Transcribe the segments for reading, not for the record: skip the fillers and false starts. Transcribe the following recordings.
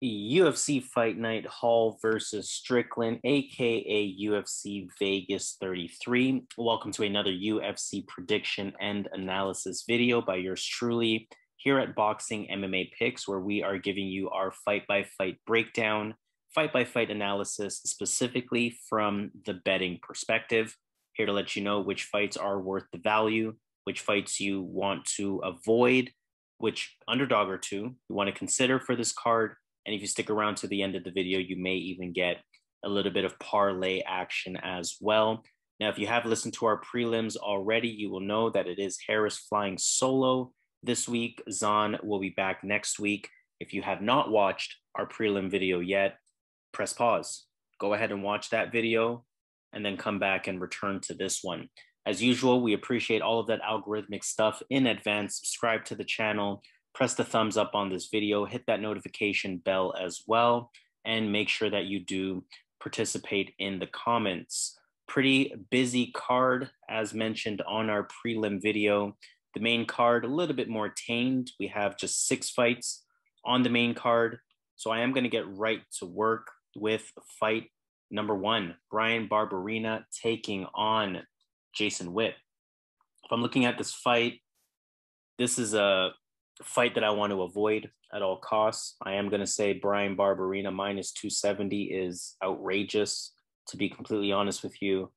UFC Fight Night Hall versus Strickland, aka UFC Vegas 33. Welcome to another UFC prediction and analysis video by yours truly here at Boxingmmapicks, where we are giving you our fight by fight breakdown, fight by fight analysis, specifically from the betting perspective. Here to let you know which fights are worth the value, which fights you want to avoid, which underdog or two you want to consider for this card. And if you stick around to the end of the video, you may even get a little bit of parlay action as well. Now, if you have listened to our prelims already, you will know that it is Harris flying solo this week. Zan will be back next week. If you have not watched our prelim video yet, press pause. Go ahead and watch that video and then come back and return to this one. As usual, we appreciate all of that algorithmic stuff in advance. Subscribe to the channel. Press the thumbs up on this video, hit that notification bell as well, and make sure that you do participate in the comments. Pretty busy card, as mentioned on our prelim video. The main card, a little bit more tamed. We have just 6 fights on the main card. So I am going to get right to work with fight number 1, Bryan Barberena taking on Jason Witt. If I'm looking at this fight, this is a fight that I want to avoid at all costs. I am going to say Bryan Barberena minus 270 is outrageous, to be completely honest with you.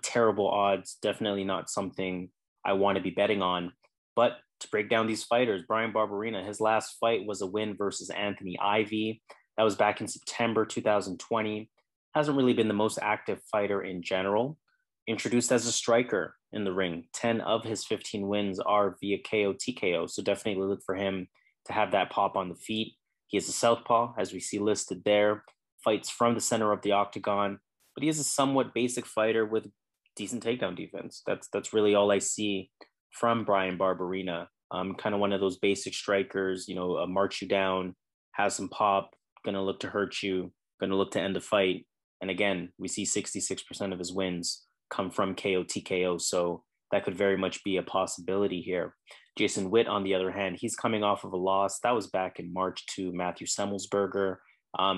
Terrible odds, definitely not something I want to be betting on. But to break down these fighters, Bryan Barberena, his last fight was a win versus Anthony Ivey. That was back in September 2020. Hasn't really been the most active fighter in general. Introduced as a striker in the ring. 10 of his 15 wins are via KO, TKO. So definitely look for him to have that pop on the feet. He is a southpaw, as we see listed there. Fights from the center of the octagon. But he is a somewhat basic fighter with decent takedown defense. That's really all I see from Bryan Barberena. Kind of one of those basic strikers, march you down, have some pop, going to look to hurt you, going to look to end the fight. And again, we see 66% of his wins come from KO, TKO. So that could very much be a possibility here. Jason Witt, on the other hand, he's coming off of a loss. That was back in March to Matthew Semelsberger.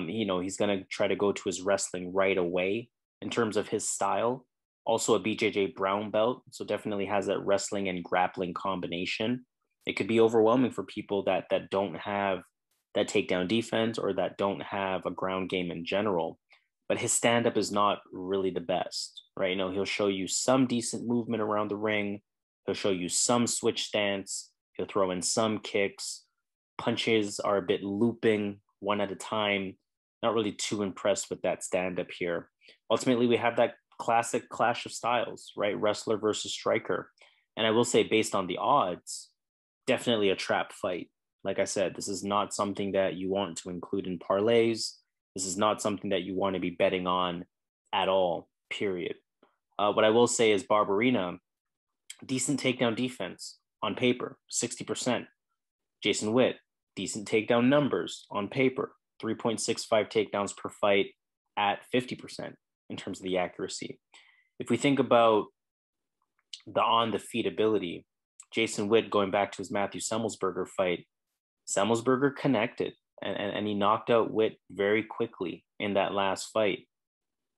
He's going to try to go to his wrestling right away in terms of his style. Also a BJJ brown belt. So definitely has that wrestling and grappling combination. It could be overwhelming for people that don't have that takedown defense or that don't have a ground game in general. But his stand-up is not really the best, right? He'll show you some decent movement around the ring. He'll show you some switch stance. He'll throw in some kicks. Punches are a bit looping one at a time. Not really too impressed with that stand-up here. Ultimately, we have that classic clash of styles, right? Wrestler versus striker. And I will say, based on the odds, definitely a trap fight. Like I said, this is not something that you want to include in parlays. This is not something that you want to be betting on at all, period. What I will say is Barberena, decent takedown defense on paper, 60%. Jason Witt, decent takedown numbers on paper, 3.65 takedowns per fight at 50% in terms of the accuracy. If we think about the on-the-feet ability, Jason Witt, going back to his Matthew Semelsberger fight, Semelsberger connected. And he knocked out Witt very quickly in that last fight.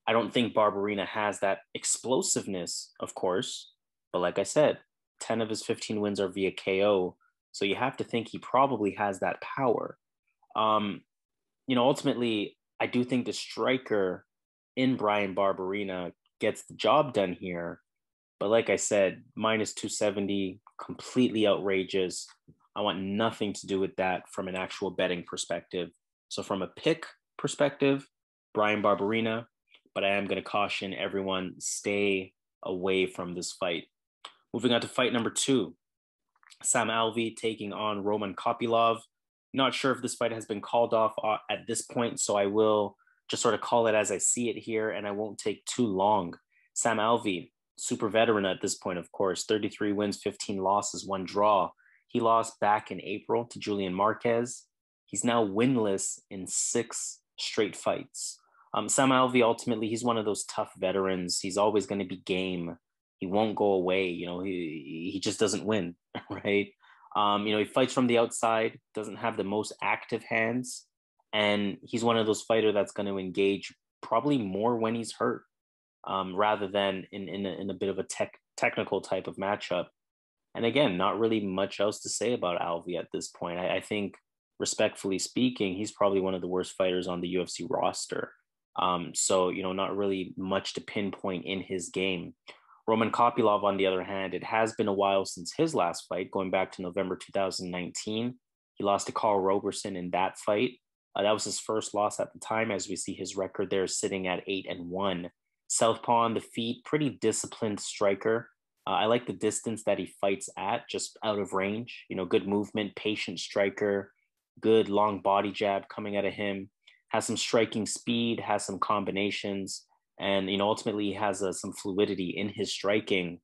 I don't think Barberena has that explosiveness, of course. But like I said, 10 of his 15 wins are via KO. So you have to think he probably has that power. Ultimately, I do think the striker in Bryan Barberena gets the job done here. But like I said, minus 270, completely outrageous. I want nothing to do with that from an actual betting perspective. So from a pick perspective, Bryan Barberena, but I am going to caution everyone, stay away from this fight. Moving on to fight number 2, Sam Alvey taking on Roman Kopylov. Not sure if this fight has been called off at this point, so I will just sort of call it as I see it here, and I won't take too long. Sam Alvey, super veteran at this point, of course, 33 wins, 15 losses, 1 draw. He lost back in April to Julian Marquez. He's now winless in 6 straight fights. Sam Alvey, ultimately, he's one of those tough veterans. He's always going to be game. He won't go away. He just doesn't win, right? He fights from the outside, doesn't have the most active hands. And he's one of those fighters that's going to engage probably more when he's hurt, rather than in a bit of a technical type of matchup. And again, not really much else to say about Alvey at this point. I think, respectfully speaking, he's probably one of the worst fighters on the UFC roster. So, not really much to pinpoint in his game. Roman Kopylov, on the other hand, it has been a while since his last fight, going back to November 2019. He lost to Carl Roberson in that fight. That was his first loss at the time, as we see his record there sitting at 8-1. Southpaw on the feet, pretty disciplined striker. I like the distance that he fights at, just out of range. Good movement, patient striker, good long body jab coming out of him. Has some striking speed, has some combinations, and ultimately he has some fluidity in his striking.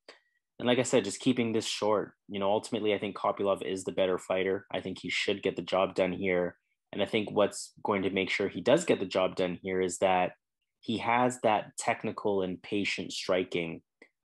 And like I said, just keeping this short, ultimately I think Kopylov is the better fighter. I think he should get the job done here. And I think what's going to make sure he does get the job done here is that he has that technical and patient striking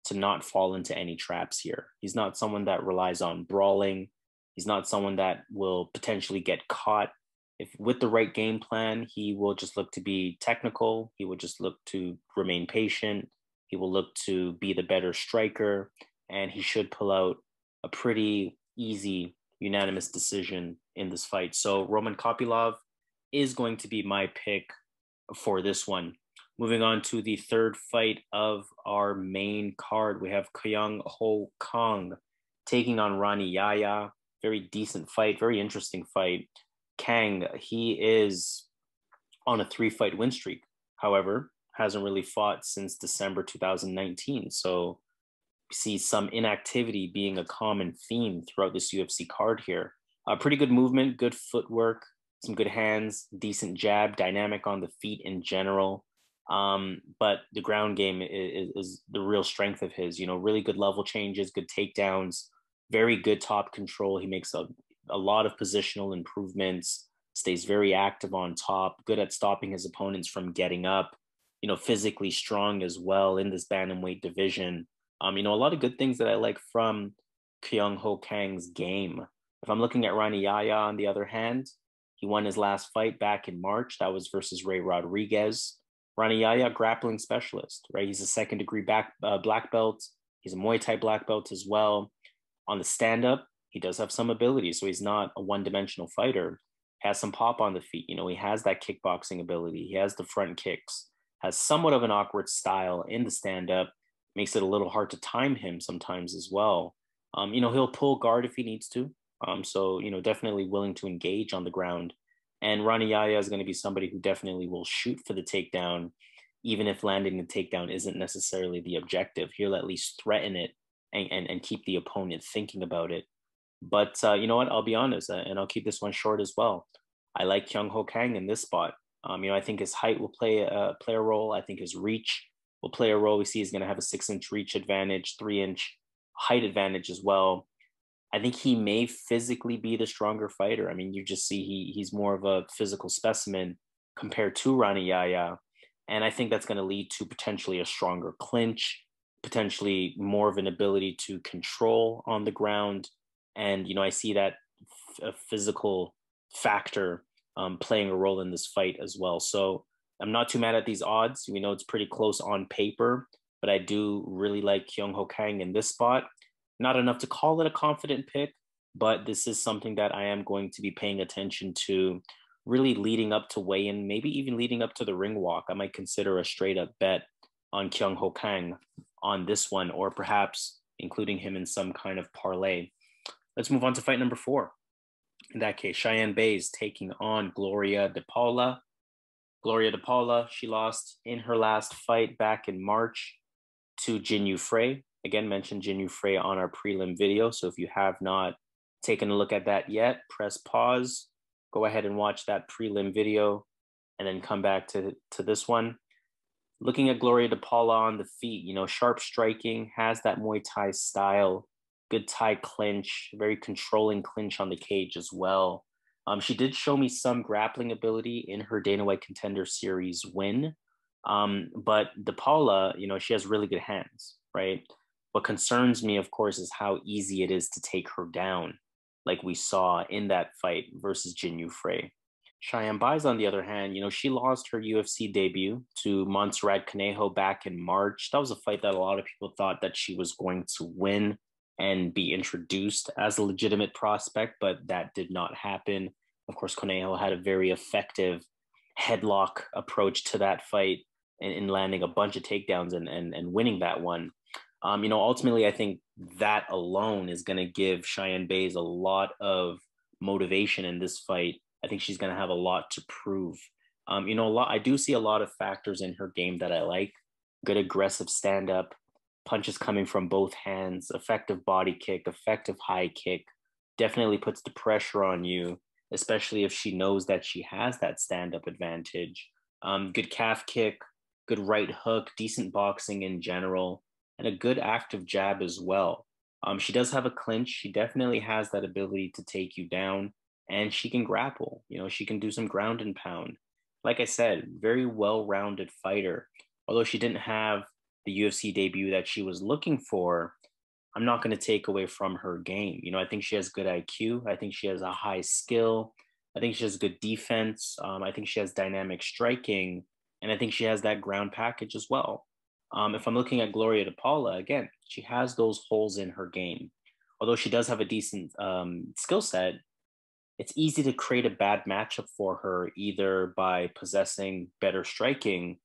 to not fall into any traps here. He's not someone that relies on brawling. He's not someone that will potentially get caught. If with the right game plan, he will just look to be technical. He will just look to remain patient. He will look to be the better striker, and he should pull out a pretty easy unanimous decision in this fight. So Roman Kopylov is going to be my pick for this one. Moving on to the third fight of our main card, we have Kyung Kang taking on Rani Yahya. Very decent fight, very interesting fight. Kang, he is on a 3-fight win streak. However, hasn't really fought since December 2019. So we see some inactivity being a common theme throughout this UFC card here. Pretty good movement, good footwork, some good hands, decent jab, dynamic on the feet in general. But the ground game is the real strength of his. Really good level changes, good takedowns, very good top control. He makes a lot of positional improvements, stays very active on top, good at stopping his opponents from getting up, physically strong as well in this bantamweight division. A lot of good things that I like from Kyung Kang's game. If I'm looking at Rani Yahya, on the other hand, he won his last fight back in March. That was versus Ray Rodriguez. Rani Yahya, grappling specialist, right? He's a second-degree black belt. He's a Muay Thai black belt as well. On the stand-up, he does have some ability, so he's not a one-dimensional fighter. Has some pop on the feet. He has that kickboxing ability. He has the front kicks. Has somewhat of an awkward style in the stand-up. Makes it a little hard to time him sometimes as well. He'll pull guard if he needs to. So definitely willing to engage on the ground. And Rani Yahya is going to be somebody who definitely will shoot for the takedown, even if landing the takedown isn't necessarily the objective. He'll at least threaten it and keep the opponent thinking about it. But you know what? I'll be honest, and I'll keep this one short as well. I like Kyung Kang in this spot. I think his height will play a role. I think his reach will play a role. We see he's going to have a 6-inch reach advantage, 3-inch height advantage as well. I think he may physically be the stronger fighter. You just see he's more of a physical specimen compared to Rani Yahya. And I think that's going to lead to potentially a stronger clinch, potentially more of an ability to control on the ground. And, I see that a physical factor playing a role in this fight as well. So I'm not too mad at these odds. We know it's pretty close on paper, but I do really like Kyung Kang in this spot. Not enough to call it a confident pick, but this is something that I am going to be paying attention to really leading up to weigh-in, maybe even leading up to the ring walk. I might consider a straight-up bet on Kyung Kang on this one, or perhaps including him in some kind of parlay. Let's move on to fight number 4. In that case, Cheyanne is taking on Gloria de Paula. Gloria de Paula, she lost in her last fight back in March to Jinh Frey. Again, mentioned Jinh Frey on our prelim video. So if you have not taken a look at that yet, press pause, go ahead and watch that prelim video, and then come back to this one. Looking at Gloria de Paula on the feet, sharp striking, has that Muay Thai style, good Thai clinch, very controlling clinch on the cage as well. She did show me some grappling ability in her Dana White Contender Series win. But de Paula, she has really good hands, right? What concerns me, of course, is how easy it is to take her down, like we saw in that fight versus Jinh Frey. Cheyanne Buys, on the other hand, she lost her UFC debut to Montserrat Conejo back in March. That was a fight that a lot of people thought that she was going to win and be introduced as a legitimate prospect, but that did not happen. Of course, Conejo had a very effective headlock approach to that fight in landing a bunch of takedowns and winning that one. Ultimately, I think that alone is going to give Cheyanne Buys a lot of motivation in this fight. I think she's going to have a lot to prove. I do see a lot of factors in her game that I like. Good aggressive stand up, punches coming from both hands, effective body kick, effective high kick. Definitely puts the pressure on you, especially if she knows that she has that stand up advantage. Good calf kick, good right hook, decent boxing in general, and a good active jab as well. She does have a clinch. She definitely has that ability to take you down, and she can grapple. She can do some ground and pound. Like I said, very well-rounded fighter. Although she didn't have the UFC debut that she was looking for, I'm not going to take away from her game. I think she has good IQ. I think she has a high skill. I think she has good defense. I think she has dynamic striking, and I think she has that ground package as well. If I'm looking at Gloria to Paula, again, she has those holes in her game. Although she does have a decent skill set, it's easy to create a bad matchup for her either by possessing better striking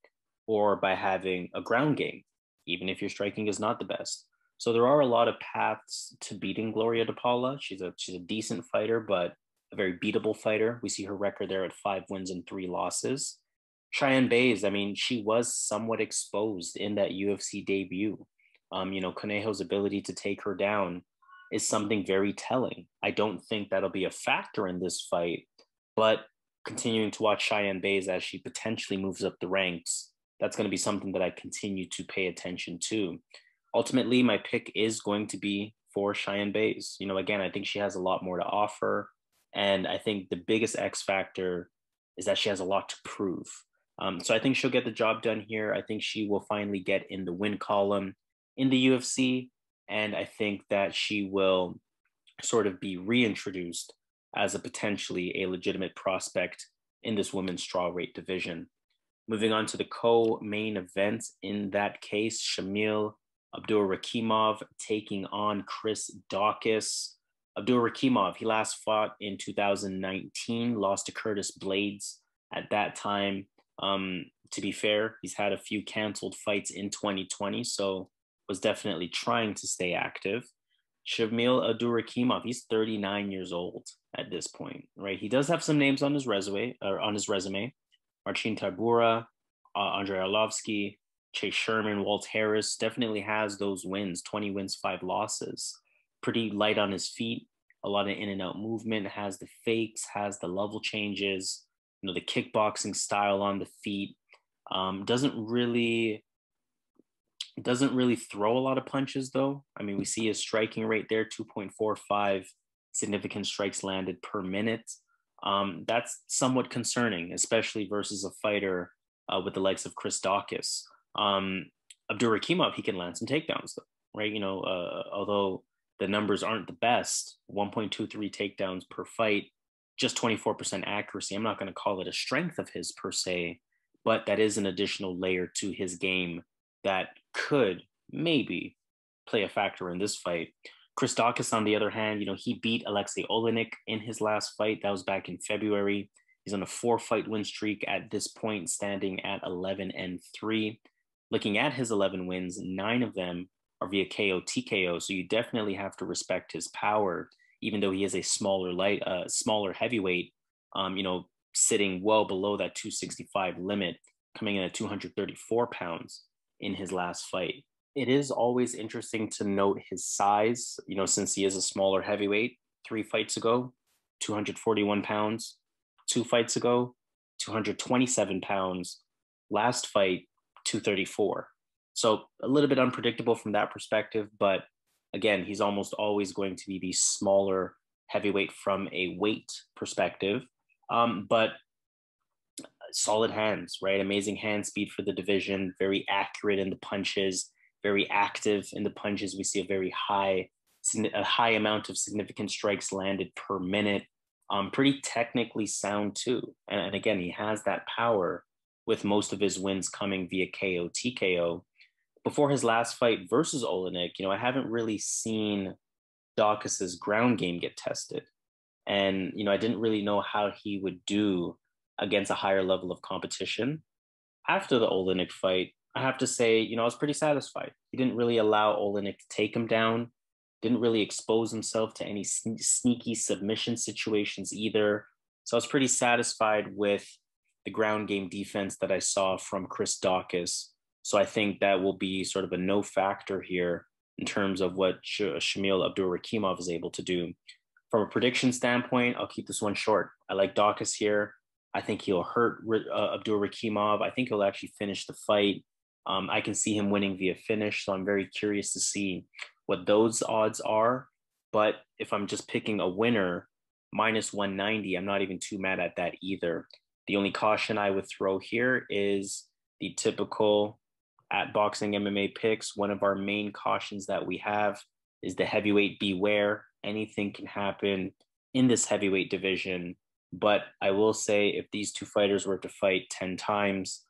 or by having a ground game, even if your striking is not the best. So there are a lot of paths to beating Gloria de Paula. She's a decent fighter, but a very beatable fighter. We see her record there at 5 wins and 3 losses. Cheyanne Buys, she was somewhat exposed in that UFC debut. Conejo's ability to take her down is something very telling. I don't think that'll be a factor in this fight, but continuing to watch Cheyanne Buys as she potentially moves up the ranks, that's going to be something that I continue to pay attention to. Ultimately, my pick is going to be for Cheyanne Buys. Again, I think she has a lot more to offer, and I think the biggest X factor is that she has a lot to prove. So I think she'll get the job done here. I think she will finally get in the win column in the UFC. And I think that she will sort of be reintroduced as a potentially a legitimate prospect in this women's strawweight division. Moving on to the co-main event, in that case, Shamil Abdurakhimov taking on Chris Daukaus. Abdurakhimov, he last fought in 2019, lost to Curtis Blades at that time. To be fair, he's had a few canceled fights in 2020, so was definitely trying to stay active. Shamil Abdurakhimov, he's 39 years old at this point, right? He does have some names on his resume. Marcin Tybura, Andrei Arlovsky, Chase Sherman, Walt Harris, definitely has those wins, 20 wins, 5 losses. Pretty light on his feet, a lot of in and out movement, has the fakes, has the level changes, the kickboxing style on the feet. Doesn't really throw a lot of punches though. We see his striking rate there, 2.45 significant strikes landed per minute. That's somewhat concerning, especially versus a fighter with the likes of Chris Daukaus. Abdurakhimov, he can land some takedowns though, right? Although the numbers aren't the best, 1.23 takedowns per fight, just 24% accuracy. I'm not going to call it a strength of his per se, but that is an additional layer to his game that could maybe play a factor in this fight. Chris Daukaus, on the other hand, he beat Alexei Olenek in his last fight. That was back in February. He's on a 4-fight win streak at this point, standing at 11-3. Looking at his 11 wins, 9 of them are via KO TKO. So you definitely have to respect his power, even though he is a smaller heavyweight, sitting well below that 265 limit, coming in at 234 pounds in his last fight. It is always interesting to note his size, since he is a smaller heavyweight. 3 fights ago, 241 pounds. 2 fights ago, 227 pounds. Last fight, 234. So a little bit unpredictable from that perspective, but again, he's almost always going to be the smaller heavyweight from a weight perspective. But solid hands, right? Amazing hand speed for the division, very accurate in the punches, very active in the punches. We see a high amount of significant strikes landed per minute. Pretty technically sound too. And again, he has that power with most of his wins coming via KO, TKO. Before his last fight versus Olenek, I haven't really seen Daukaus's ground game get tested. And, I didn't really know how he would do against a higher level of competition. After the Olenek fight, I have to say, I was pretty satisfied. He didn't really allow Olenek to take him down, didn't really expose himself to any sneaky submission situations either. So I was pretty satisfied with the ground game defense that I saw from Chris Daukaus. So I think that will be sort of a no factor here in terms of what Shamil Abdurakhimov is able to do. From a prediction standpoint, I'll keep this one short. I like Daukaus here. I think he'll hurt Abdurakhimov. I think he'll actually finish the fight. I can see him winning via finish, so I'm very curious to see what those odds are. But if I'm just picking a winner, minus 190, I'm not even too mad at that either. The only caution I would throw here is the typical at Boxing MMA Picks. One of our main cautions that we have is the heavyweight beware. Anything can happen in this heavyweight division. But I will say if these two fighters were to fight 10 times,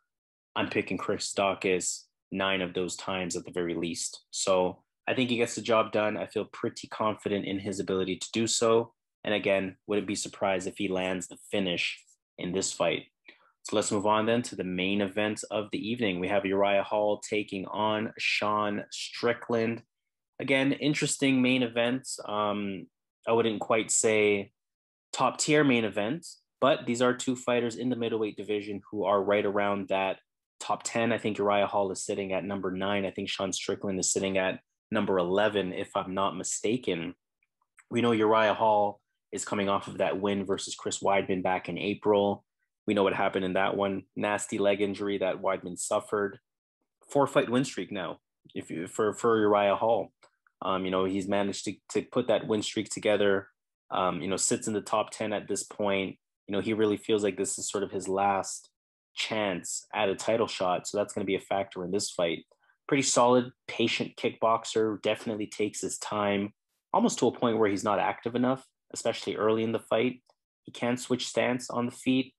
I'm picking Chris Daukaus 9 of those times at the very least. So I think he gets the job done. I feel pretty confident in his ability to do so. And again, wouldn't be surprised if he lands the finish in this fight. So let's move on then to the main event of the evening. We have Uriah Hall taking on Sean Strickland. Again, interesting main event. I wouldn't quite say top tier main event, but these are two fighters in the middleweight division who are right around that top 10. I think Uriah Hall is sitting at number 9. I think Sean Strickland is sitting at number 11, if I'm not mistaken. We know Uriah Hall is coming off of that win versus Chris Weidman back in April. We know what happened in that one. Nasty leg injury that Weidman suffered. 4-fight win streak now for Uriah Hall. He's managed to put that win streak together, sits in the top 10 at this point. He really feels like this is sort of his last chance at a title shot. So that's going to be a factor in this fight. Pretty solid, patient kickboxer, definitely takes his time, almost to a point where he's not active enough, especially early in the fight. He can switch stance on the feet,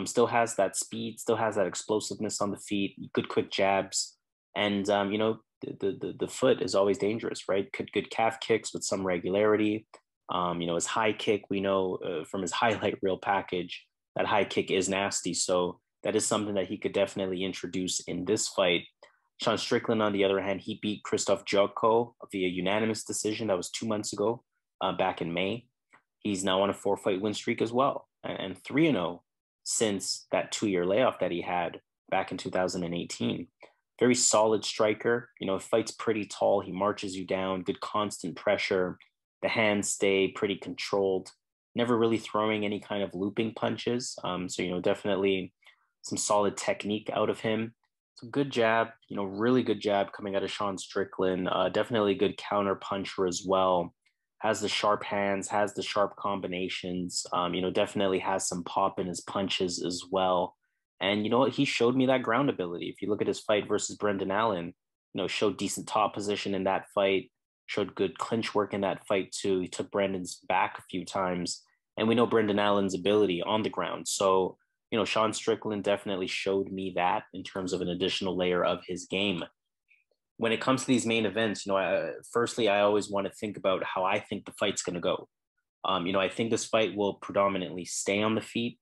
still has that speed, still has that explosiveness on the feet, good quick jabs. And, the foot is always dangerous, right? Good calf kicks with some regularity. His high kick, we know from his highlight reel package, that high kick is nasty. So that is something that he could definitely introduce in this fight. Sean Strickland, on the other hand, he beat Krzysztof Jotko via unanimous decision. That was 2 months ago, back in May. He's now on a 4-fight win streak as well, and 3-0 since that 2-year layoff that he had back in 2018. Very solid striker, fights pretty tall. He marches you down, good constant pressure. The hands stay pretty controlled, never really throwing any kind of looping punches. So, definitely some solid technique out of him. It's a good jab, really good jab coming out of Sean Strickland. Definitely a good counter puncher as well. Has the sharp hands, has the sharp combinations, definitely has some pop in his punches as well. And you know what? He showed me that ground ability. If you look at his fight versus Brendan Allen, showed decent top position in that fight, showed good clinch work in that fight too. He took Brendan's back a few times. And we know Brendan Allen's ability on the ground. So, Sean Strickland definitely showed me that in terms of an additional layer of his game. When it comes to these main events, firstly, I always want to think about how I think the fight's going to go. I think this fight will predominantly stay on the feet.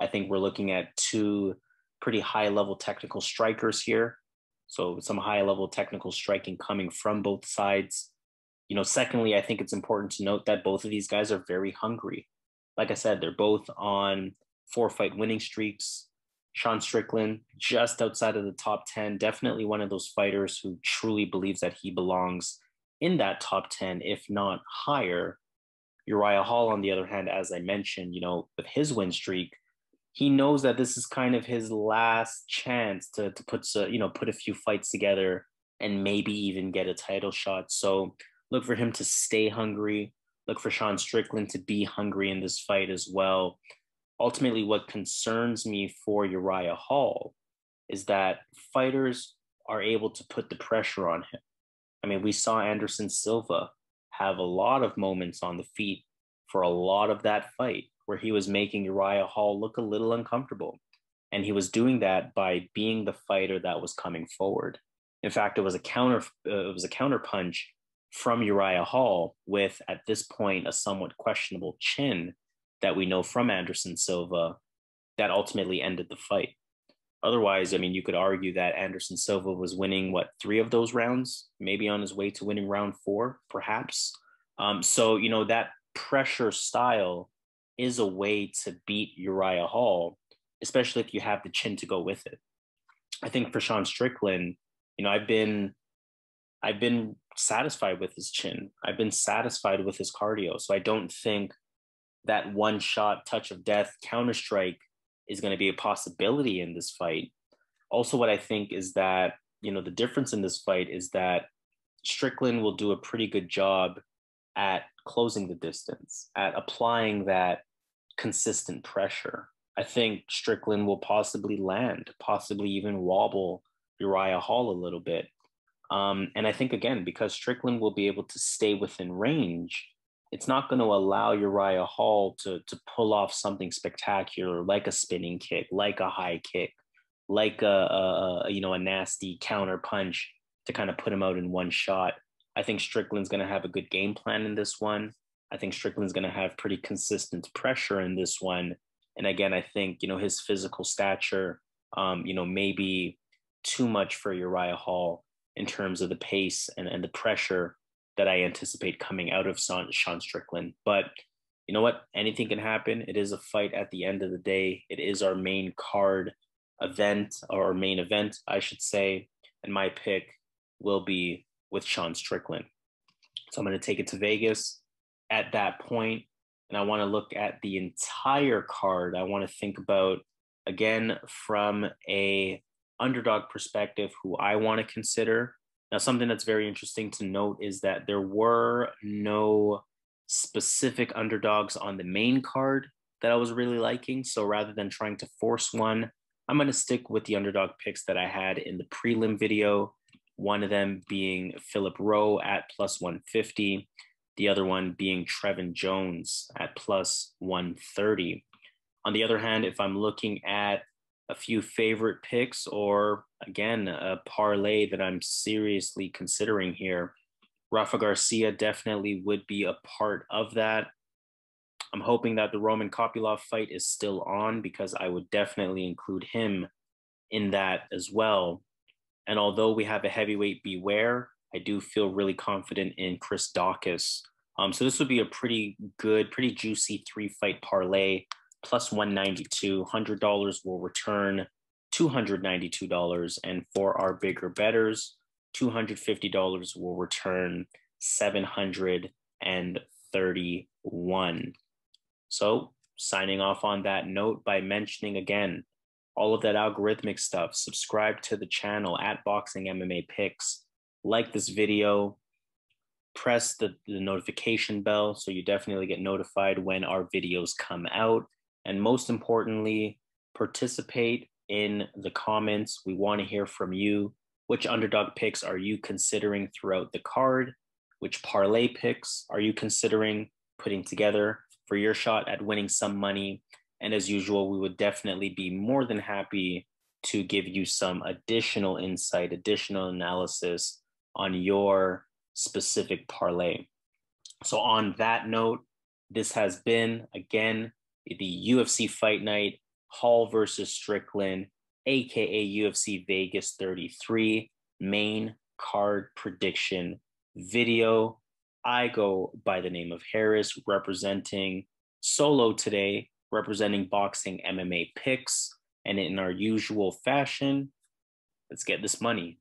I think we're looking at two pretty high-level technical strikers here. So some high-level technical striking coming from both sides. Secondly, I think it's important to note that both of these guys are very hungry. Like I said, they're both on 4-fight winning streaks. Sean Strickland, just outside of the top 10, definitely one of those fighters who truly believes that he belongs in that top 10, if not higher. Uriah Hall, on the other hand, as I mentioned, with his win streak, he knows that this is kind of his last chance to put a few fights together and maybe even get a title shot. So look for him to stay hungry. Look for Sean Strickland to be hungry in this fight as well. Ultimately, what concerns me for Uriah Hall is that fighters are able to put the pressure on him. I mean, we saw Anderson Silva have a lot of moments on the feet for a lot of that fight where he was making Uriah Hall look a little uncomfortable. And he was doing that by being the fighter that was coming forward. In fact, it was a counter punch from Uriah Hall with, at this point, a somewhat questionable chin that we know from Anderson Silva that ultimately ended the fight. Otherwise, I mean, you could argue that Anderson Silva was winning, 3 of those rounds, maybe on his way to winning round 4, perhaps. So, that pressure style is a way to beat Uriah Hall, especially if you have the chin to go with it. I think for Sean Strickland, I've been satisfied with his chin. I've been satisfied with his cardio. So I don't think that one shot touch of death counter strike is going to be a possibility in this fight. Also, what I think is that, the difference in this fight is that Strickland will do a pretty good job at closing the distance, at applying that consistent pressure. I think Strickland will possibly land, possibly even wobble Uriah Hall a little bit. And I think, again, because Strickland will be able to stay within range, it's not going to allow Uriah Hall to pull off something spectacular, like a spinning kick, like a high kick, like a nasty counter punch to kind of put him out in one shot. I think Strickland's going to have a good game plan in this one. I think Strickland's going to have pretty consistent pressure in this one. And again, I think, his physical stature, may be too much for Uriah Hall in terms of the pace and the pressure that I anticipate coming out of Sean Strickland. But you know what? Anything can happen. It is a fight at the end of the day. It is our main card event, or main event, I should say. And my pick will be with Sean Strickland. So I'm going to take it to Vegas at that point, and I want to look at the entire card. I want to think about, again, from a underdog perspective, who I want to consider. Now, something that's very interesting to note is that there were no specific underdogs on the main card that I was really liking. So rather than trying to force one, I'm going to stick with the underdog picks that I had in the prelim video. One of them being Philip Rowe at plus 150. The other one being Trevin Jones at plus 130. On the other hand, if I'm looking at a few favorite picks, or again, a parlay that I'm seriously considering here, Rafa Garcia definitely would be a part of that. I'm hoping that the Roman Kopylov fight is still on, because I would definitely include him in that as well. And although we have a heavyweight beware, I do feel really confident in Chris Daukaus. So this would be a pretty good, pretty juicy 3-fight parlay. Plus 192, $100 will return $292. And for our bigger bettors, $250 will return $731. So signing off on that note by mentioning again, all of that algorithmic stuff. Subscribe to the channel at Boxingmmapicks. Like this video. Press the notification bell so you definitely get notified when our videos come out. And most importantly, participate in the comments. We want to hear from you. Which underdog picks are you considering throughout the card? Which parlay picks are you considering putting together for your shot at winning some money? And as usual, we would definitely be more than happy to give you some additional insight, additional analysis on your specific parlay. So on that note, this has been, again, the UFC Fight Night, Hall versus Strickland, aka UFC Vegas 33 main card prediction video. I go by the name of Harris, representing solo today, representing Boxing MMA Picks. And in our usual fashion, let's get this money.